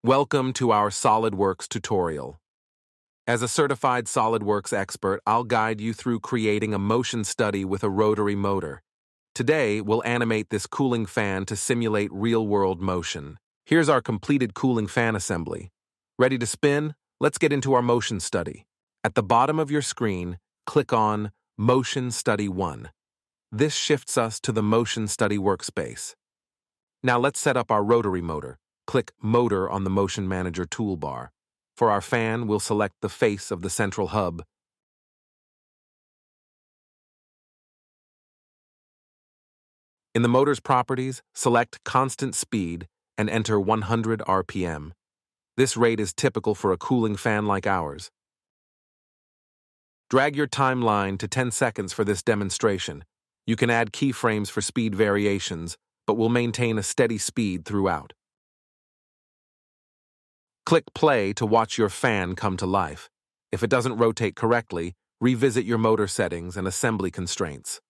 Welcome to our SolidWorks tutorial. As a certified SolidWorks expert, I'll guide you through creating a motion study with a rotary motor. Today, we'll animate this cooling fan to simulate real-world motion. Here's our completed cooling fan assembly. Ready to spin? Let's get into our motion study. At the bottom of your screen, click on Motion Study 1. This shifts us to the Motion Study workspace. Now let's set up our rotary motor. Click Motor on the Motion Manager toolbar. For our fan, we'll select the face of the central hub. In the motor's properties, select Constant Speed and enter 100 RPM. This rate is typical for a cooling fan like ours. Drag your timeline to 10 seconds for this demonstration. You can add keyframes for speed variations, but will maintain a steady speed throughout. Click play to watch your fan come to life. If it doesn't rotate correctly, revisit your motor settings and assembly constraints.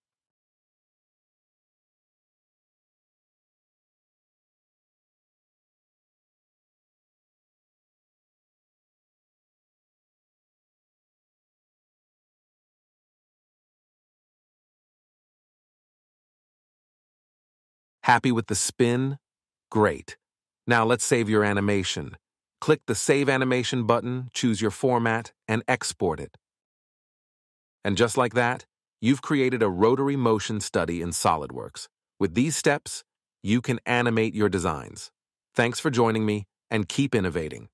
Happy with the spin? Great. Now let's save your animation. Click the Save Animation button, choose your format, and export it. And just like that, you've created a rotary motion study in SolidWorks. With these steps, you can animate your designs. Thanks for joining me, and keep innovating.